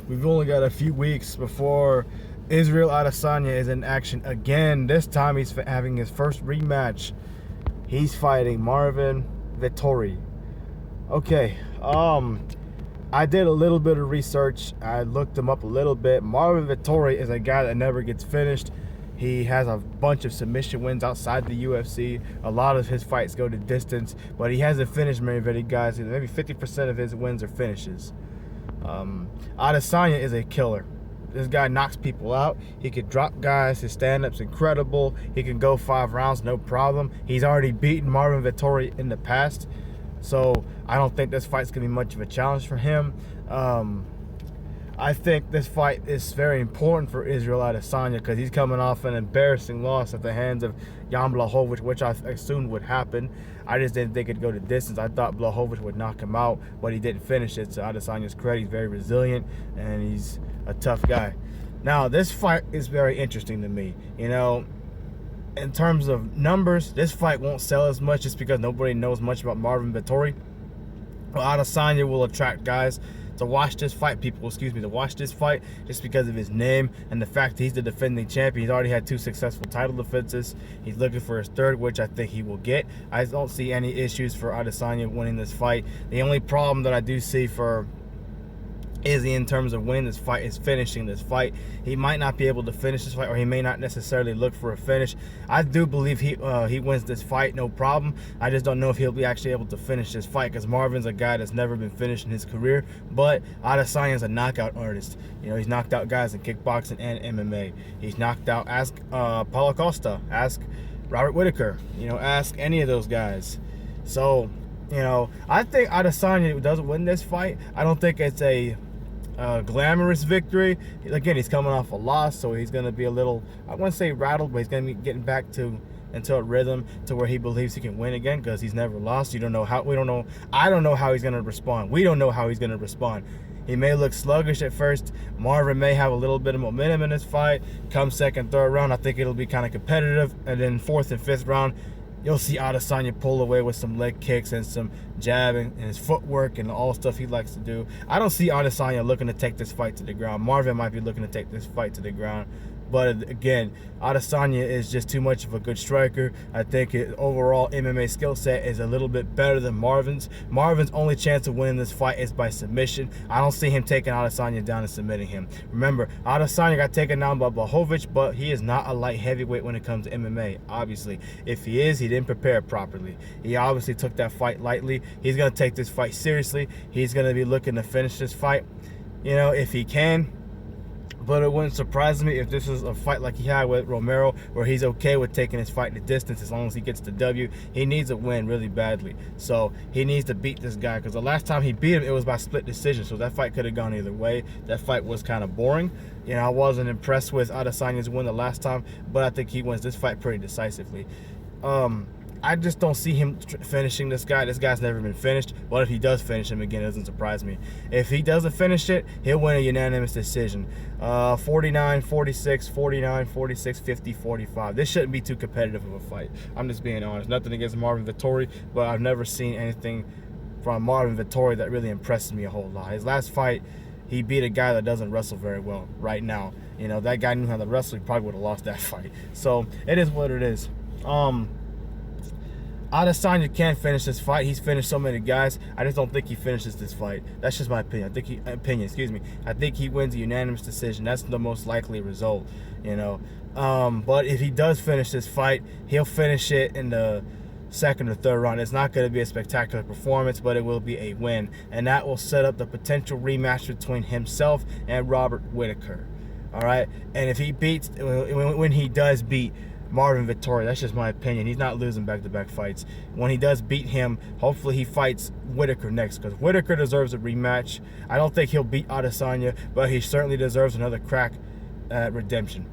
we've only got a few weeks before Isreal Adesanya is in action again. This time he's having his first rematch. He's fighting Marvin Vettori. Okay, I did a little bit of research. I looked him up a little bit. Marvin Vettori is a guy that never gets finished. He has a bunch of submission wins outside the UFC. A lot of his fights go to distance, but he hasn't finished many guys. Maybe 50% of his wins are finishes. Adesanya is a killer. This guy knocks people out. He could drop guys. His stand-up's incredible. He can go 5 rounds, no problem. He's already beaten Marvin Vettori in the past, so I don't think this fight's going to be much of a challenge for him. I think this fight is very important for Isreal Adesanya because he's coming off an embarrassing loss at the hands of Jan Blachowicz, which I assumed would happen. I just didn't think it'd go to distance. I thought Blachowicz would knock him out, but he didn't finish it. So Adesanya's credit, he's very resilient and he's a tough guy. Now, this fight is very interesting to me. You know, in terms of numbers, this fight won't sell as much just because nobody knows much about Marvin Vettori. Well, Adesanya will attract guys to watch this fight, to watch this fight just because of his name and the fact that he's the defending champion. He's already had 2 successful title defenses. He's looking for his 3rd, which I think he will get. I don't see any issues for Adesanya winning this fight. The only problem that I do see for Izzy in terms of winning this fight is finishing this fight. He might not be able to finish this fight, or he may not necessarily look for a finish. I do believe he wins this fight, no problem. I just don't know if he'll be actually able to finish this fight because Marvin's a guy that's never been finished in his career, but Adesanya's a knockout artist. You know, he's knocked out guys in kickboxing and MMA. He's knocked out, ask Paulo Costa, ask Robert Whittaker, you know, ask any of those guys. So, you know, I think Adesanya doesn't win this fight. I don't think it's a glamorous victory. Again, he's coming off a loss, so he's going to be a little, I wouldn't say rattled, but he's going to be getting back into a rhythm to where he believes he can win again because he's never lost. I don't know how he's going to respond. We don't know how he's going to respond. He may look sluggish at first. Marvin may have a little bit of momentum in this fight. Come 2nd, 3rd round, I think it'll be kind of competitive, and then 4th and 5th round, you'll see Adesanya pull away with some leg kicks and some jabbing and his footwork and all the stuff he likes to do. I don't see Adesanya looking to take this fight to the ground. Marvin might be looking to take this fight to the ground. But again, Adesanya is just too much of a good striker. I think his overall MMA skill set is a little bit better than Marvin's. Marvin's only chance of winning this fight is by submission. I don't see him taking Adesanya down and submitting him. Remember, Adesanya got taken down by Blachowicz, but he is not a light heavyweight when it comes to MMA, obviously. If he is, he didn't prepare properly. He obviously took that fight lightly. He's going to take this fight seriously. He's going to be looking to finish this fight, you know, if he can. But it wouldn't surprise me if this is a fight like he had with Romero, where he's okay with taking his fight to distance as long as he gets the W. He needs a win really badly. So he needs to beat this guy because the last time he beat him, it was by split decision. So that fight could have gone either way. That fight was kind of boring. You know, I wasn't impressed with Adesanya's win the last time, but I think he wins this fight pretty decisively. I just don't see him finishing this guy. This guy's never been finished. But if he does finish him again, it doesn't surprise me. If he doesn't finish it, he'll win a unanimous decision. 49-46, 49-46, 50-45. This shouldn't be too competitive of a fight. I'm just being honest. Nothing against Marvin Vettori, but I've never seen anything from Marvin Vettori that really impresses me a whole lot. His last fight, he beat a guy that doesn't wrestle very well right now. You know, that guy knew how to wrestle. He probably would have lost that fight. So it is what it is. Adesanya can't finish this fight. He's finished so many guys. I just don't think he finishes this fight. That's just my opinion. I think he wins a unanimous decision. That's the most likely result, you know. But if he does finish this fight, he'll finish it in the 2nd or 3rd round. It's not going to be a spectacular performance, but it will be a win. And that will set up the potential rematch between himself and Robert Whittaker. All right? And if he beats, when he does beat Marvin Vettori, that's just my opinion. He's not losing back-to-back fights. When he does beat him, hopefully he fights Whittaker next because Whittaker deserves a rematch. I don't think he'll beat Adesanya, but he certainly deserves another crack at redemption.